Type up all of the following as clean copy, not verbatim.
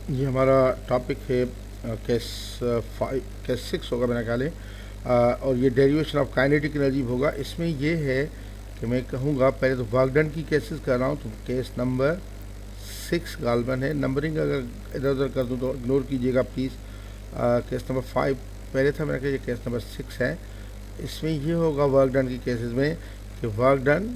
ये हमारा टॉपिक है केस 5 केस 6 होगा मेरा ख्याल है। और ये डेरिवेशन ऑफ काइनेटिक एनर्जी होगा। इसमें ये है कि मैं कहूँगा पहले तो वर्क डन की केसेस कर रहा हूँ, तो केस नंबर 6 गालबन है। नंबरिंग अगर इधर उधर कर दूँ तो इग्नोर कीजिएगा प्लीज़। केस नंबर 5 पहले था मेरा, ये केस नंबर 6 है। इसमें ये होगा वर्क डन की केसेस में कि work done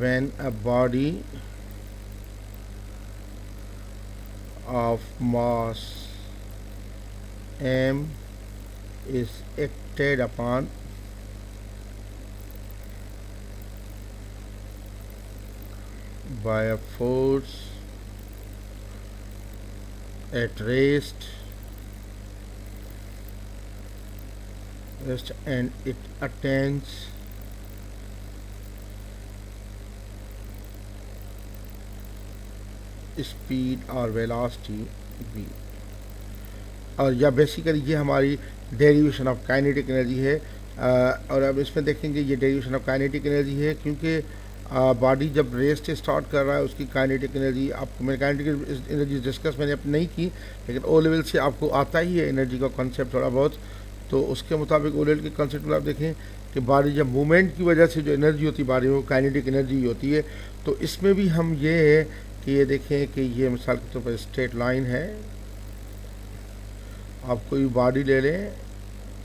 when a body of mass m is acted upon by a force at rest and it attains speed और वेलोसिटी v। और या बेसिकली ये हमारी डेरिवेशन ऑफ काइनेटिक एनर्जी है। और अब इसमें देखेंगे ये डेरिवेशन ऑफ काइनेटिक एनर्जी है क्योंकि बॉडी जब रेस्ट स्टार्ट कर रहा है उसकी काइनेटिक एनर्जी, आपको मैंने काइनेटिक एनर्जी डिस्कस मैंने अपने नहीं की, लेकिन ओ लेवल से आपको आता ही है एनर्जी का कॉन्सेप्ट थोड़ा बहुत। तो उसके मुताबिक ओ लेवल के कॉन्सेप्ट में आप देखें कि बॉडी जब मूवमेंट की वजह से जो एनर्जी होती है बॉडी में, काइनेटिक एनर्जी होती है। तो इसमें भी हम ये है कि ये देखें कि ये मिसाल के तौर पर स्ट्रेट लाइन है। आप कोई बॉडी ले लें,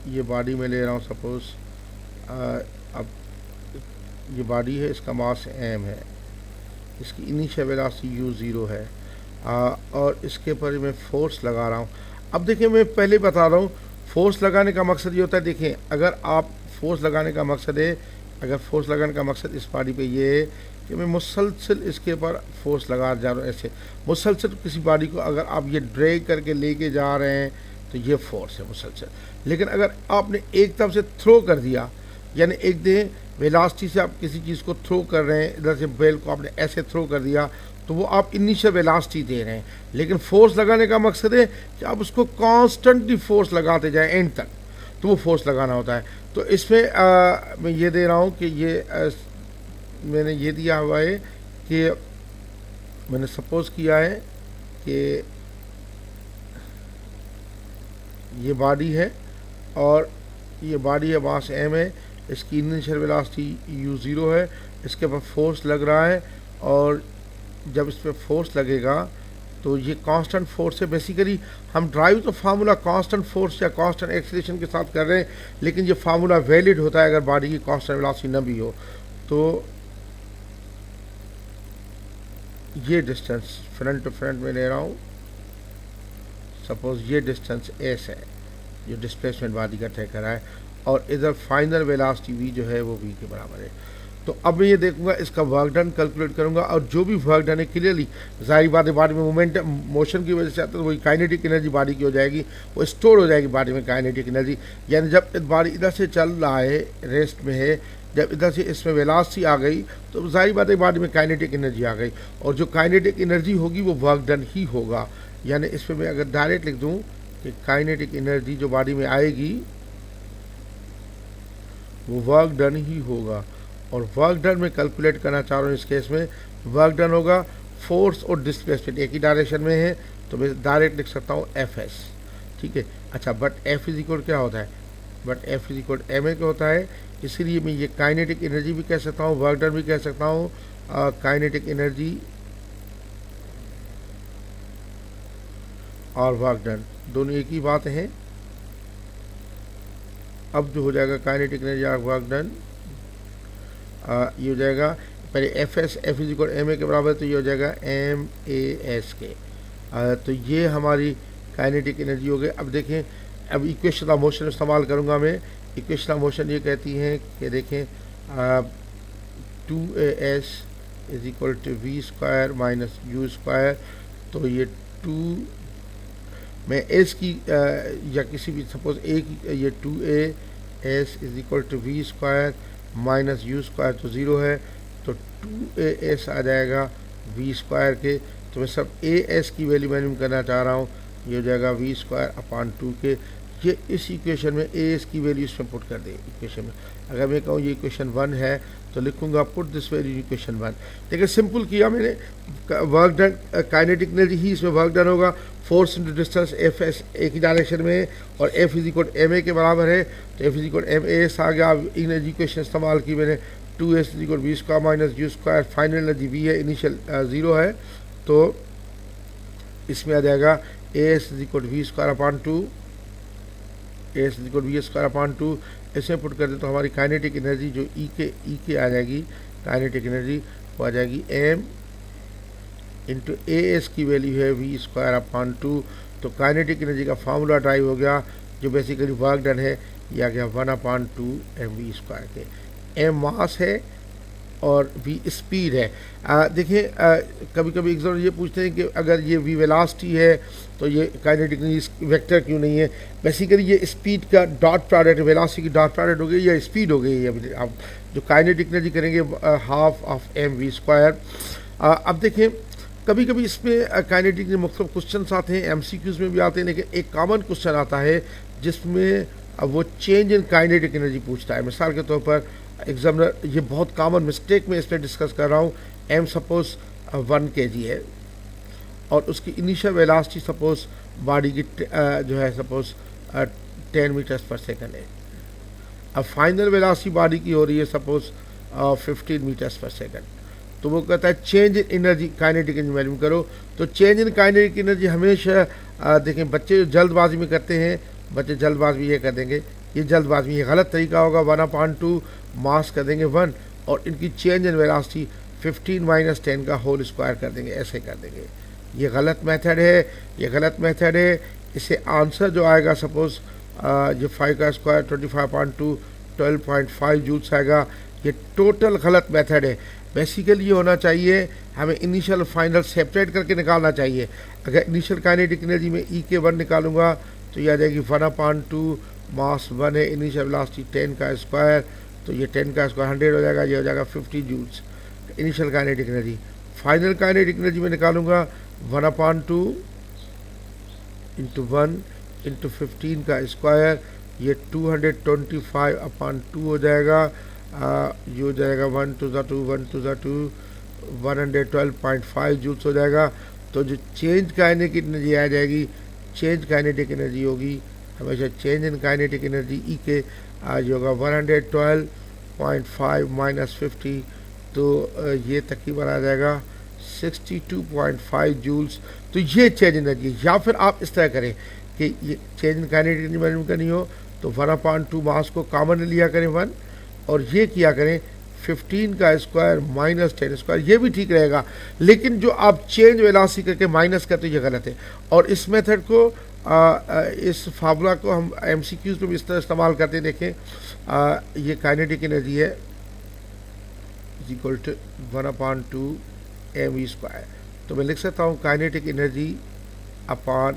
ये बॉडी में ले रहा हूँ सपोज़। अब ये बॉडी है, इसका मास m है, इसकी इनिशियल वेलोसिटी u0 है। और इसके ऊपर मैं फोर्स लगा रहा हूँ। अब देखिए मैं पहले बता रहा हूँ फोर्स लगाने का मकसद ये होता है, देखें अगर आप फोर्स लगाने का मकसद है, अगर फोर्स लगाने का मकसद इस बॉडी पे ये है कि मैं मुसलसल इसके ऊपर फोर्स लगा जा रहा हूँ, ऐसे मुसलसल किसी बॉडी को अगर आप ये ड्रैग करके लेके जा रहे हैं तो ये फोर्स है मुसलसल। लेकिन अगर आपने एक तरफ से थ्रो कर दिया, यानी एक दे वेलोसिटी से आप किसी चीज़ को थ्रो कर रहे हैं, इधर से बेल को आपने ऐसे थ्रो कर दिया तो वो आप इनिशियल वेलोसिटी दे रहे हैं। लेकिन फोर्स लगाने का मकसद है कि आप उसको कॉन्स्टेंटली फोर्स लगाते जाएँ एंड तक, तो वो फोर्स लगाना होता है। तो इसमें मैं ये दे रहा हूँ कि ये मैंने ये दिया हुआ है कि मैंने सपोज़ किया है कि ये बॉडी है और ये बॉडी है, मास m है, इसकी इनिशियल वेलोसिटी u0 है, इसके ऊपर फोर्स लग रहा है। और जब इस पर फोर्स लगेगा तो ये कांस्टेंट फोर्स है। बेसिकली हम ड्राइव तो फार्मूला कांस्टेंट फोर्स या कांस्टेंट एक्सीलरेशन के साथ कर रहे हैं, लेकिन ये फार्मूला वैलिड होता है अगर बॉडी की कांस्टेंट वेलोसिटी न भी हो। तो ये डिस्टेंस फ्रंट टू फ्रंट में ले रहा हूँ, सपोज ये डिस्टेंस s है जो डिस्प्लेसमेंट बॉडी का तय करा है, और इधर फाइनल वेलोसिटी v जो है वो v के बराबर है। तो अब मैं ये देखूंगा, इसका वर्क डन कैलकुलेट करूंगा, और जो भी वर्क डन है क्लियरली जाहिर बात है बॉडी में मूवमेंट मोशन की वजह से आता है, तो वही काइनेटिक एनर्जी बॉडी की हो जाएगी, वो स्टोर हो जाएगी बॉडी में काइनेटिक एनर्जी। यानी जब बॉडी इधर से चल रहा है, रेस्ट में है, जब इधर से इसमें वेलोसिटी आ गई तो जाहिर बात है बॉडी में काइनेटिक एनर्जी आ गई, और जो काइनेटिक एनर्जी होगी वो वर्क डन ही होगा। यानी इसमें मैं अगर डायरेक्ट लिख दूँ कि काइनेटिक एनर्जी जो बॉडी में आएगी वो वर्क डन ही होगा। और वर्क डन में कैलकुलेट करना चाह रहा हूँ, इस केस में वर्क डन होगा फोर्स और डिस्प्लेसमेंट एक ही डायरेक्शन में है, तो मैं डायरेक्ट लिख सकता हूँ Fs, ठीक है। अच्छा, बट F इज इक्वल क्या होता है, but F is equal ma क्या होता है, इसीलिए मैं ये काइनेटिक एनर्जी भी कह सकता हूँ, वर्क डन भी कह सकता हूँ। काइनेटिक एनर्जी और वर्क डन दोनों एक ही बात है। अब जो हो जाएगा काइनेटिक एनर्जी और वर्क डन, ये हो जाएगा पहले Fs, F is equal ma के बराबर, तो ये हो जाएगा MAS के। तो ये हमारी काइनेटिक एनर्जी हो गई। अब देखें, अब इक्वेशन ऑफ मोशन इस्तेमाल करूँगा मैं। इक्वेशन ऑफ मोशन ये कहती हैं कि देखें 2as is equal to v square minus u square. तो ये 2 मैं s की या किसी भी सपोज a की, ये 2as is equal to v square minus u square तो 0 है, तो 2as आ जाएगा v स्क्वायर के। तो मैं सब as की वैल्यू मैंने करना चाह रहा हूँ, ये हो जाएगा v स्क्वायर अपॉन 2 के। ये इस इक्वेशन में ए इसकी वैल्यू इसमें पुट कर दे इक्वेशन में। अगर मैं कहूँ ये इक्वेशन 1 है तो लिखूंगा पुट दिस वैल्यू इक्वेशन 1। देखिए सिंपल किया मैंने, वर्क डन, काइनेटिक एनर्जी ही इसमें वर्क डन होगा, force into distance F S एक ही डायरेक्शन में और F is equal M A के बराबर है, तो F is equal M S आ गया। एनर्जी इक्वेशन इस्तेमाल की मैंने, 2s is equal V square minus U square, final energy V है, इनिशियल 0 है, तो इसमें आ जाएगा A S is equal V square upon 2, A S is equal V square upon 2। इसमें पुट कर दे तो हमारी काइनेटिक एनर्जी जो ई के आ जाएगी, काइनेटिक एनर्जी वो आ जाएगी एम इंटू ए एस की वैल्यू है वी स्क्वायर अपॉन 2। तो काइनेटिक एनर्जी का फार्मूला ड्राइव हो गया, जो बेसिकली वर्क डन है ये आ गया 1/2 एम वी स्क्वायर के। एम मास है और वी स्पीड है। देखिए कभी कभी एग्जाम ये पूछते हैं कि अगर ये वी वेलोसिटी है तो ये काइनेटिक एनर्जी वेक्टर क्यों नहीं है। बेसिकली ये स्पीड का डॉट प्रोडक्ट, वेलोसिटी की डॉट प्रोडक्ट हो गई या स्पीड हो गई है। आप जो काइनेटिक एनर्जी करेंगे half of M V square. अब देखें कभी कभी इसमें काइनेटिक के मुख्तलिफ क्वेश्चन आते हैं, MCQs में भी आते हैं, लेकिन एक कॉमन क्वेश्चन आता है जिसमें वो चेंज इन काइनेटिक एनर्जी पूछता है। मिसाल के तौर पर एग्जामिनर, ये बहुत कॉमन मिस्टेक में इस पर डिस्कस कर रहा हूँ, एम सपोज 1 kg है और उसकी इनिशियल वेलोसिटी सपोज बॉडी की जो है सपोज 10 मीटर्स पर सेकंड है। अब फाइनल वेलोसिटी बॉडी की हो रही है सपोज 15 मीटर्स पर सेकंड। तो वो कहता है change in energy, kinetic energy मालूम करो। तो चेंज इन काइनेटिक एनर्जी हमेशा देखें बच्चे जो जल्दबाजी में करते हैं, बच्चे जल्दबाजी ये कर देंगे, ये जल्दबाजी, ये गलत तरीका होगा। 1/2 मास कर देंगे 1 और इनकी चेंज इन वेलोसिटी 15 - 10 का होल स्क्वायर कर देंगे, ऐसे कर देंगे। ये गलत मेथड है, ये गलत मेथड है। इसे आंसर जो आएगा सपोज ये 5 का स्क्वायर 25/2 12.5 जूल्स आएगा। ये टोटल गलत मेथड है। बेसिकली ये होना चाहिए, हमें इनिशियल फाइनल सेपरेट करके निकालना चाहिए। अगर इनिशियल काइनेटिक एनर्जी में ई के 1 निकालूंगा तो ये आ जाएगी 1/2 मास 1 है, इनिशियल वेलोसिटी 10 का स्क्वायर, तो ये 10 का स्क्वायर 100 हो जाएगा, ये हो जाएगा 50 joules initial kinetic energy. Final kinetic energy में निकालूंगा 1/2 इंटू 1 इंटू 15 का स्क्वायर, ये 225/2 हो जाएगा। ये हो जाएगा 1 to the 2 112.5 जूल्स हो जाएगा। तो जो चेंज काइनेटिक एनर्जी आ जाएगी, चेंज काइनेटिक एनर्जी होगी हमेशा change in kinetic energy E के आज होगा 112.5 माइनस 50, तो ये तकरीबन आ जाएगा 62.5 जूल्स। तो ये चेंज एनर्जी। या फिर आप इस तरह करें कि ये चेंज इन काइनेटिक एनर्जी मालूम करनी हो तो 1/2 मास को कॉमन लिया करें 1 और ये किया करें 15 का स्क्वायर माइनस 10 स्क्वायर, ये भी ठीक रहेगा। लेकिन जो आप चेंज वेलोसिटी करके माइनस करते ये गलत है। और इस मेथड को इस फार्मूला को हम MCQs पे भी इस तरह इस्तेमाल करते हैं। देखें ये काइनेटिक एनर्जी है is equal to 1/2 M V square. तो मैं लिख सकता हूँ kinetic energy upon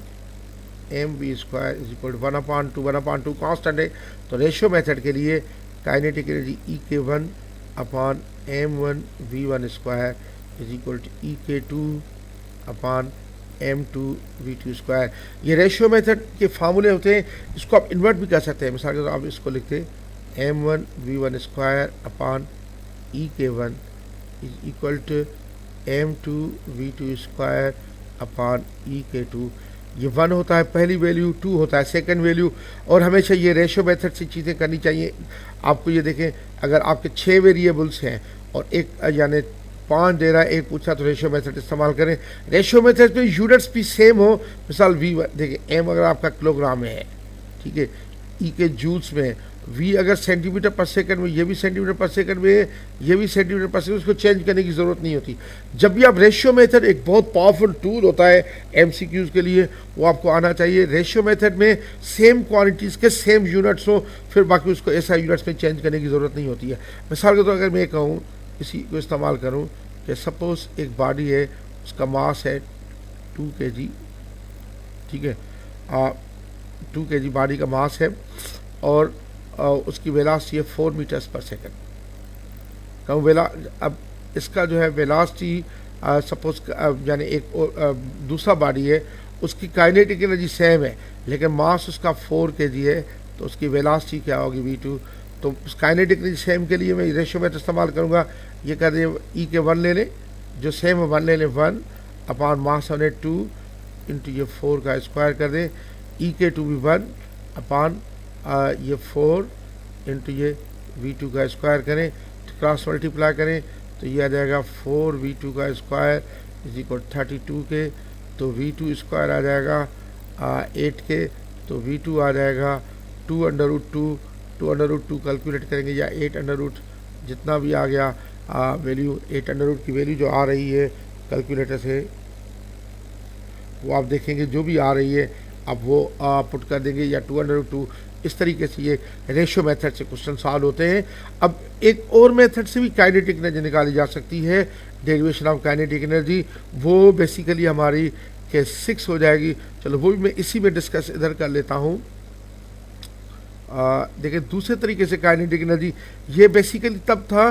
M V square is equal to 1/2 constant है। तो रेशियो मेथड के लिए kinetic energy E K 1 upon m1 v1 square is equal to E K 2 upon m2 v2 square. ये रेशियो मेथड के फार्मूले होते हैं, इसको आप इन्वर्ट भी कर सकते हैं। मिसाल के तौर आप इसको लिखते हैं m1 v1 square upon E K 1 is equal to m2 v2 square upon E K 2। ये 1 होता है पहली वैल्यू, 2 होता है सेकंड वैल्यू। और हमेशा ये रेशियो मेथड से चीज़ें करनी चाहिए आपको। ये देखें अगर आपके 6 वेरिएबल्स हैं और एक यानी 5 दे रहा है, एक पूछा, तो रेशियो मेथड इस्तेमाल करें। रेशियो मेथड पे यूनिट्स भी सेम हो। मिसाल वी देखिए एम अगर आपका किलोग्राम में है, ठीक है, ई के जूल्स में, वी अगर सेंटीमीटर पर सेकंड में, ये भी सेंटीमीटर पर सेकंड में है, ये भी सेंटीमीटर पर सेकंड, उसको चेंज करने की ज़रूरत नहीं होती। जब भी आप रेशियो मेथड, एक बहुत पावरफुल टूल होता है MCQs के लिए, वो आपको आना चाहिए। रेशियो मेथड में सेम क्वांटिटीज़ के सेम यूनिट्स हो, फिर बाकी उसको ऐसा यूनिट्स में चेंज करने की ज़रूरत नहीं होती है। मिसाल के तौर अगर मैं कहूँ, इसी को इस्तेमाल करूँ कि सपोज़ एक बॉडी है, उसका मास है 2 kg, ठीक है, 2 kg बॉडी का मास है और उसकी वेलोसिटी है 4 मीटर्स पर सेकंड। कहूँ अब इसका जो है वेलोसिटी सपोज यानी एक दूसरा बॉडी है, उसकी काइनेटिक एनर्जी सेम है, लेकिन मास उसका 4 kg है, तो उसकी वेलोसिटी क्या होगी v2। तो काइनेटिक एनर्जी सेम के लिए मैं रेशियो मेथड इस्तेमाल करूँगा। ये कर दें ई के 1 ले लें, जो सेम 1 ले लें 1 अपॉन मास होने 2 इंटू ये 4 का स्क्वायर कर दें, ई के 2 भी 1 अपॉन ये 4 इंटू ये v2 का स्क्वायर करें, तो क्रॉस मल्टीप्लाई करें तो ये आ जाएगा 4v2 का स्क्वायर इज इक्वल 32 के, तो v2 स्क्वायर आ जाएगा 8 के, तो v2 आ जाएगा 2√2 2√2 कैलकुलेट करेंगे या 8 जितना भी आ गया वैल्यू 8 की वैल्यू जो आ रही है कैलकुलेटर से वो आप देखेंगे जो भी आ रही है आप वो पुट कर देंगे या 2√2। इस तरीके से ये रेशियो मेथड से क्वेश्चन सॉल्व होते हैं। अब एक और मेथड से भी काइनेटिक एनर्जी निकाली जा सकती है, डेरिवेशन ऑफ काइनेटिक एनर्जी, वो बेसिकली हमारी के 6 हो जाएगी। चलो वो भी मैं इसी में डिस्कस इधर कर लेता हूँ। देखिए दूसरे तरीके से काइनेटिक एनर्जी ये बेसिकली तब था,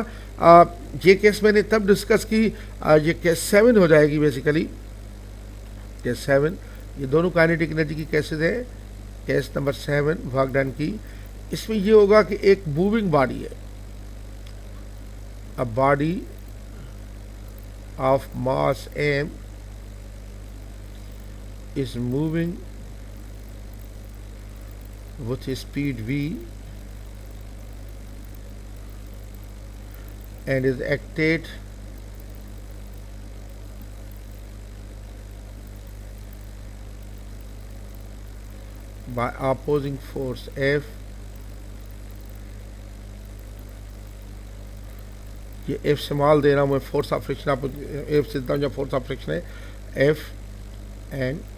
ये केस मैंने तब डिस्कस की, ये केस 7 हो जाएगी बेसिकली, केस 7। ये दोनों काइनेटिक एनर्जी की केसेस है, केस नंबर 7 वर्क डन की। इसमें ये होगा कि एक मूविंग बॉडी है, a body of mass m is moving with speed v and is acted by opposing force F। ये F से माल दे रहा हूँ मैं, फोर्स ऑफ फ्रिक्शन आप F से देता हूँ, जो फोर्स ऑफ फ्रिक्शन है F and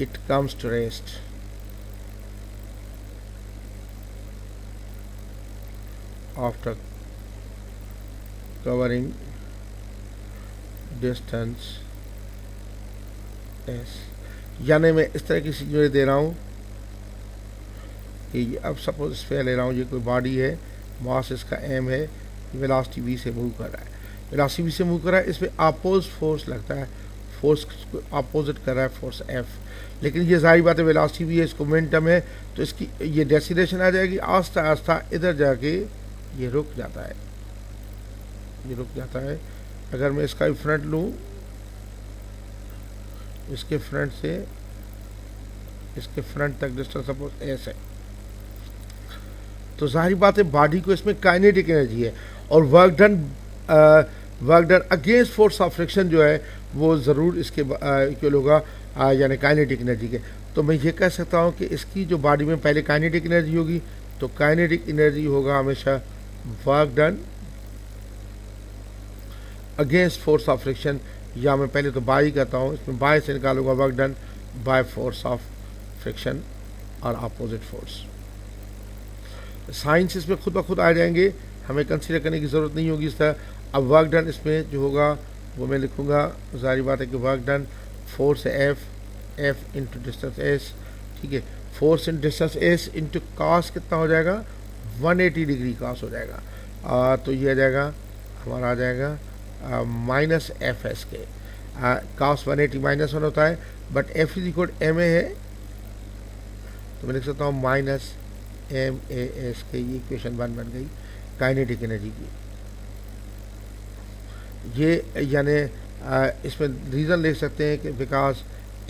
it comes to rest after covering distance s। यानी मैं इस तरह की चीज़ें दे रहा हूँ कि अब सपोज इस पे ले रहा हूँ, ये कोई बॉडी है, मास इसका m है, वेलोसिटी v से मूव कर रहा है, वेलोसिटी v से मूव कर रहा है, इसमें अपोज फोर्स लगता है, फोर्स अपोजिट कर रहा है फोर्स F। लेकिन ये सारी बातें वेलोसिटी भी है, इसको मोमेंटम है, तो इसकी ये डेस्टिनेशन आ जाएगी आस्ता आस्ता इधर जाके ये रुक जाता है, ये रुक जाता है। अगर मैं इसका भी फ्रंट लूँ, इसके फ्रंट से इसके फ्रंट तक डिस्टेंस सपोज S है, तो सारी बातें बॉडी को इसमें काइनेटिक एनर्जी है, और work done against force of friction जो है वो ज़रूर इसके इक्वल होगा यानी काइनेटिक एनर्जी के। तो मैं ये कह सकता हूँ कि इसकी जो बॉडी में पहले काइनेटिक एनर्जी होगी, तो काइनेटिक एनर्जी होगा हमेशा work done against force of friction, या मैं पहले तो बाय करता हूँ, इसमें बाय से निकालूंगा work done by force of friction और अपोजिट फोर्स। साइंस इसमें खुद ब खुद आ जाएंगे, हमें कंसीडर करने की ज़रूरत नहीं होगी इस तरह। अब वर्क डन इसमें जो होगा वो मैं लिखूँगा, जारी बात है कि work done force F into distance S, ठीक है, force in distance S into cos कितना हो जाएगा 180 डिग्री कॉस हो जाएगा, तो ये आ जाएगा हमारा आ जाएगा माइनस एफ एस के, कॉस 180 -1 होता है, but F is equal M A है, तो मैं लिख सकता हूँ माइनस एम ए एस के। ये इक्वेशन 1 बन गई काइनेटिक एनर्जी की। ये यानी इसमें रीज़न ले सकते हैं कि because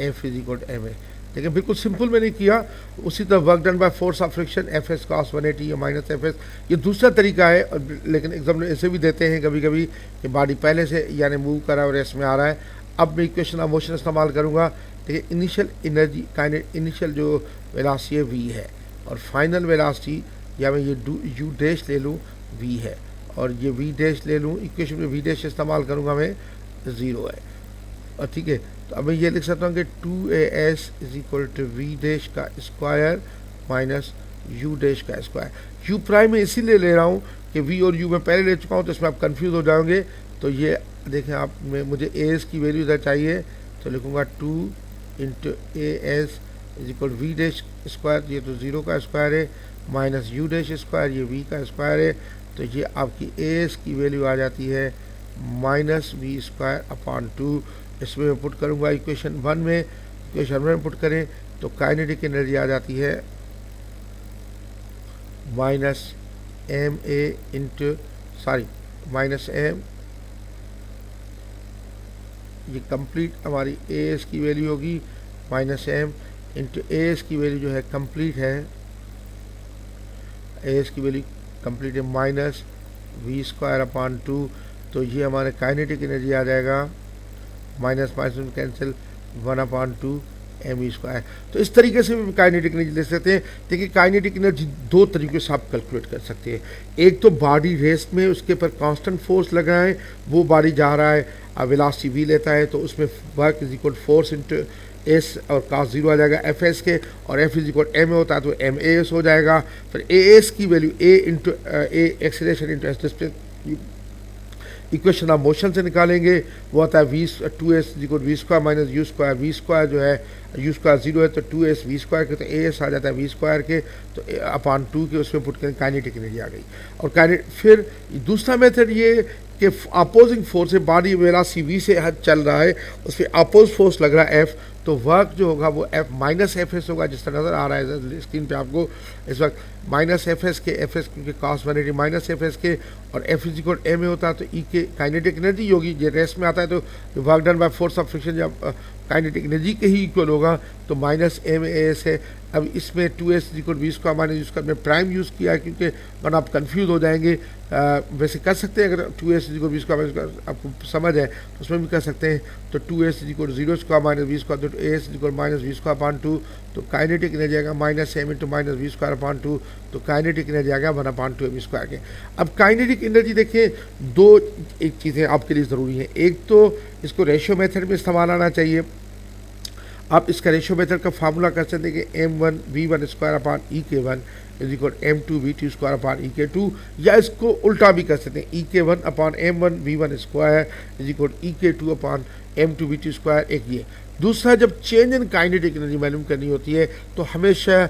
F is equal M A, लेकिन बिल्कुल सिंपल मैंने किया। उसी तरह work done by force of friction F S cos 180 या माइनस एफ एस, ये दूसरा तरीका है, लेकिन एग्जाम में ऐसे भी देते हैं कभी कभी कि बॉडी पहले से यानी मूव कर रहा है और रेस्ट में आ रहा है। अब मैं इक्वेशन ऑफ मोशन इस्तेमाल करूँगा, देखिए इनिशियल एनर्जी इनिशियल जो वेलोसिटी है वी है, और फाइनल वेलोसिटी या मैं ये यू डैश ले लूँ वी है, और ये वी डैश ले लूँ, इक्वेशन में वी डैश इस्तेमाल करूँगा मैं 0 है, और ठीक है। तो अब मैं ये लिख सकता हूँ कि 2as is equal to V dash का स्क्वायर माइनस यू डैश का स्क्वायर। यू प्राइम में इसीलिए ले रहा हूँ कि वी और यू मैं पहले ले चुका हूँ, तो इसमें आप कंफ्यूज हो जाओगे। तो ये देखें आप, मुझे एस की वैल्यू इधर चाहिए, तो लिखूँगा 2 into A S is equal V dash square, ये तो 0 का स्क्वायर है, माइनस यू डैश स्क्वायर, ये वी का स्क्वायर है, तो ये आपकी एस की वैल्यू आ जाती है माइनस वी स्क्वायर अपॉन 2। इसमें मैं पुट करूँगा इक्वेशन 1 में, इक्वेशन 1 में पुट करें तो काइनेटिक एनर्जी आ जाती है minus M A into minus M, ये कंप्लीट हमारी ए एस की वैल्यू होगी minus M into A S की वैल्यू जो है कंप्लीट है, ए एस की वैल्यू कंप्लीट है माइनस वी स्क्वायर अपॉन 2। तो ये हमारे काइनेटिक एनर्जी आ जाएगा minus minus cancel 1/2 M E square. तो इस तरीके से भी काइनेटिक एनर्जी ले सकते हैं। देखिए काइनेटिक एनर्जी दो तरीके से आप कैलकुलेट कर सकते हैं। एक तो बॉडी रेस्ट में उसके पर कांस्टेंट फोर्स लग रहा है, वो बॉडी जा रहा है वेलोसिटी वी लेता है, तो उसमें work is equal force into S और cos 0 आ जाएगा एफ एस के, और एफ इज इक्वल एम होता है तो एम ए एस हो जाएगा। फिर ए एस की value A into A acceleration into S displacement equation of motion से निकालेंगे, वो आता है V 2s V square minus U square, V square जो है यू स्क्वायर 0 है तो 2s वी स्क्वायर के, तो ए एस आ जाता है वी स्क्वायर के, तो अपॉन 2 के उसमें पुट करें काइनेटिक एनर्जी आ गई। और फिर दूसरा मेथड ये कि अपोजिंग फोर्स है, बॉडी वेलोसिटी वी से चल रहा है, उस पर अपोज फोर्स लग रहा है एफ, तो वर्क जो होगा वो एफ माइनस एफ एस होगा, जिस तरह नज़र आ रहा है स्क्रीन पे आपको इस वक्त माइनस एफ एस के, एफ एस क्योंकि cos 180 माइनस एफ एस के, और F is equal M A होता है तो ई के काइनेटिक एनर्जी होगी, ये रेस्ट में आता है तो work done by force of friction जब काइनेटिक एनर्जी के ही इक्वल होगा तो माइनस एम ए एस है। अब इसमें 2s equal V square minus U square में प्राइम यूज़ किया है क्योंकि वरना आप कंफ्यूज हो जाएंगे। वैसे कर सकते हैं अगर 2s equal V square minus आपको समझ है तो उसमें भी कर सकते हैं, तो 2s equal 0 square minus V square, तो as equal minus V square upon 2, तो काइनेटिक एनर्जी आएगा minus M into minus V square upon 2, तो काइनेटिक एनर्जी आ गया 1/2 एम स्क्वायर के। अब काइनेटिक एनर्जी देखिए दो एक चीज़ें आपके लिए ज़रूरी हैं, एक तो इसको रेशियो मेथड में इस्तेमाल आना चाहिए। आप इसका रेशियो मेथड का फार्मूला कर सकते हैं कि m1 v1 square upon ek1 is equal m2 v2 square upon ek2, या इसको उल्टा भी कर सकते हैं ek1 upon m1 v1 square is equal ek2 upon m2 v2 square. एक ये दूसरा, जब चेंज इन काइनेटिक एनर्जी मालूम करनी होती है तो हमेशा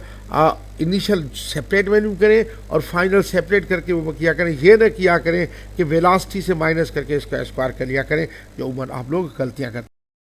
इनिशियल सेपरेट मालूम करें और फाइनल सेपरेट करके वो किया करें, ये ना किया करें कि वेलोसिटी से माइनस करके इसका स्क्वायर कर लिया करें, जो उमर आप लोग गलतियाँ करते हैं।